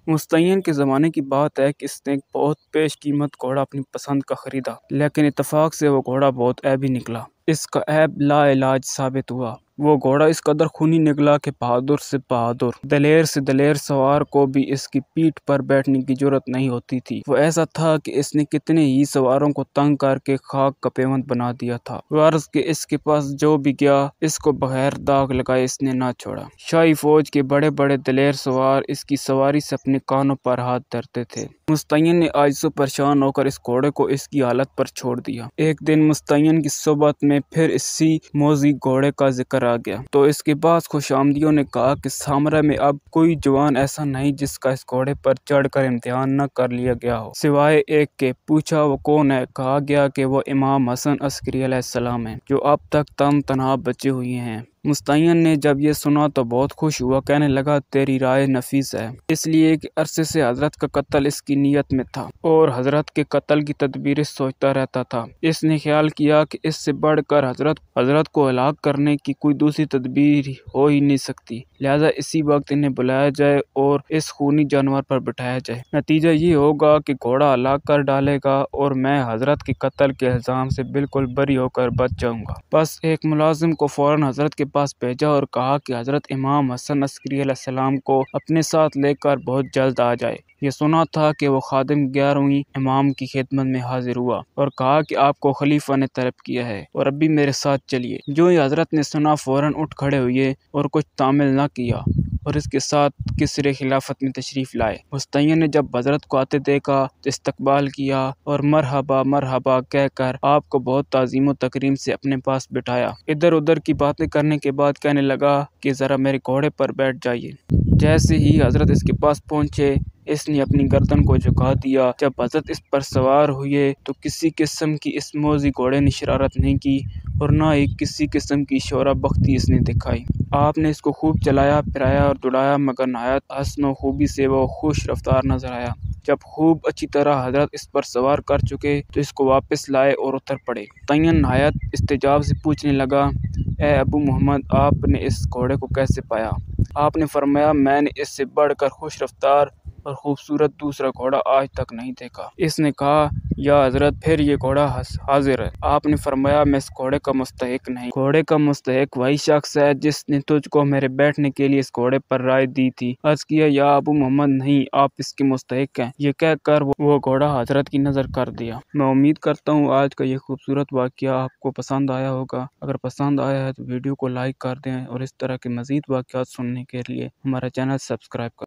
مستعین کے زمانے کی بات ہے کہ اس نے ایک بہت پیش قیمت گھوڑا اپنی پسند کا خریدا، لیکن اتفاق سے وہ گھوڑا بہت عیبی نکلا۔ اس کا عیب لا علاج ثابت ہوا۔ وہ گھوڑا اس قدر خونی نکلا کہ بہادر سے بہادر، دلیر سے دلیر سوار کو بھی اس کی پیٹھ پر بیٹھنے کی جرأت نہیں ہوتی تھی۔ وہ ایسا تھا کہ اس نے کتنے ہی سواروں کو تنگ کر کے خاک کا پیوند بنا دیا تھا۔ غرض کہ اس کے پاس جو بھی گیا اس کو بغیر داغ لگائے اس نے نہ چھوڑا۔ شاہی فوج کے بڑے بڑے دلیر سوار اس کی سواری سے اپنے کانوں پر ہاتھ دھرتے تھے۔ مستعین نے عاجز و پریشان ہو کر اس گھوڑے کو اس کی حالت پر چھوڑ دیا۔ ایک دن مستعین کی صحبت میں پھر اسی موذی گھوڑے کا ذکر آ گیا تو اس کے بعد خوش آمدیوں نے کہا کہ سامرا میں اب کوئی جوان ایسا نہیں جس کا اس گھوڑے پر چڑھ کر امتحان نہ کر لیا گیا ہو، سوائے ایک کے۔ پوچھا وہ کون ہے؟ کہا گیا کہ وہ امام حسن عسکری علیہ السلام ہیں جو اب تک تن تنہا بچے ہوئے ہیں۔ مستعین نے جب یہ سنا تو بہت خوش ہوا، کہنے لگا تیری رائے نفیس ہے، اس لیے کہ عرصے سے حضرت کا قتل اس کی نیت میں تھا اور حضرت کے قتل کی تدبیریں سوچتا رہتا تھا۔ اس نے خیال کیا کہ اس سے بڑھ کر حضرت کو ہلاک کرنے کی کوئی دوسری تدبیر ہو ہی نہیں سکتی، لہذا اسی وقت انہیں بلایا جائے اور اس خونی جانور پر بٹھایا جائے۔ نتیجہ یہ ہوگا کہ گھوڑا ہلاک کر ڈالے گا اور میں حضرت کے قتل کے الزام سے بالکل بری ہو کر بچ جاؤں گا۔ بس ایک ملازم کو فوراً حضرت کے پاس بھیجا اور کہا کہ حضرت امام حسن عسکری علیہ السلام کو اپنے ساتھ لے کر بہت جلد آ جائے۔ یہ سنا تھا کہ وہ خادم 11ویں امام کی خدمت میں حاضر ہوا اور کہا کہ آپ کو خلیفہ نے طلب کیا ہے اور ابھی میرے ساتھ چلیے۔ جو ہی حضرت نے سنا فوراً اٹھ کھڑے ہوئے اور کچھ تعمیل نہ کیا اور اس کے ساتھ کسرِ خلافت میں تشریف لائے۔ مستعین نے جب حضرت کو آتے دیکھا تو استقبال کیا اور مرحبا مرحبا کہہ کر آپ کو بہت تعظیم و تکریم سے اپنے پاس بٹھایا۔ ادھر ادھر کی باتیں کرنے کے بعد کہنے لگا کہ ذرا میرے گھوڑے پر بیٹھ جائیے۔ جیسے ہی حضرت اس کے پاس پہنچے اس نے اپنی گردن کو جھکا دیا۔ جب حضرت اس پر سوار ہوئے تو کسی قسم کی اس موذی گھوڑے نے شرارت نہیں کی اور نہ ہی کسی قسم کی شورا بختی اس نے دکھائی۔ آپ نے اس کو خوب چلایا پھرایا اور دوڑایا مگر نہایت حسن و خوبی سے وہ خوش رفتار نظر آیا۔ جب خوب اچھی طرح حضرت اس پر سوار کر چکے تو اس کو واپس لائے اور اتر پڑے۔ مستعین نہایت استعجاب سے پوچھنے لگا اے ابو محمد آپ نے اس گھوڑے کو کیسے پایا؟ آپ نے فرمایا میں نے اس سے بڑھ کر خوش رفتار اور خوبصورت دوسرا گھوڑا آج تک نہیں دیکھا۔ اس نے کہا یا حضرت پھر یہ گھوڑا حاضر ہے۔ آپ نے فرمایا میں اس گھوڑے کا مستحق نہیں، گھوڑے کا مستحق وہی شخص ہے جس نے تجھ کو میرے بیٹھنے کے لیے اس گھوڑے پر رائے دی تھی۔ عرض کیا یا ابو محمد نہیں آپ اس کے مستحق ہیں۔ یہ کہہ کر وہ گھوڑا حضرت کی نظر کر دیا۔ میں امید کرتا ہوں آج کا یہ خوبصورت واقعہ آپ کو پسند آیا ہوگا۔ اگر پسند آیا ہے تو ویڈیو کو لائک کر دیں اور اس طرح کے مزید واقعات سننے کے لیے ہمارا چینل سبسکرائب کر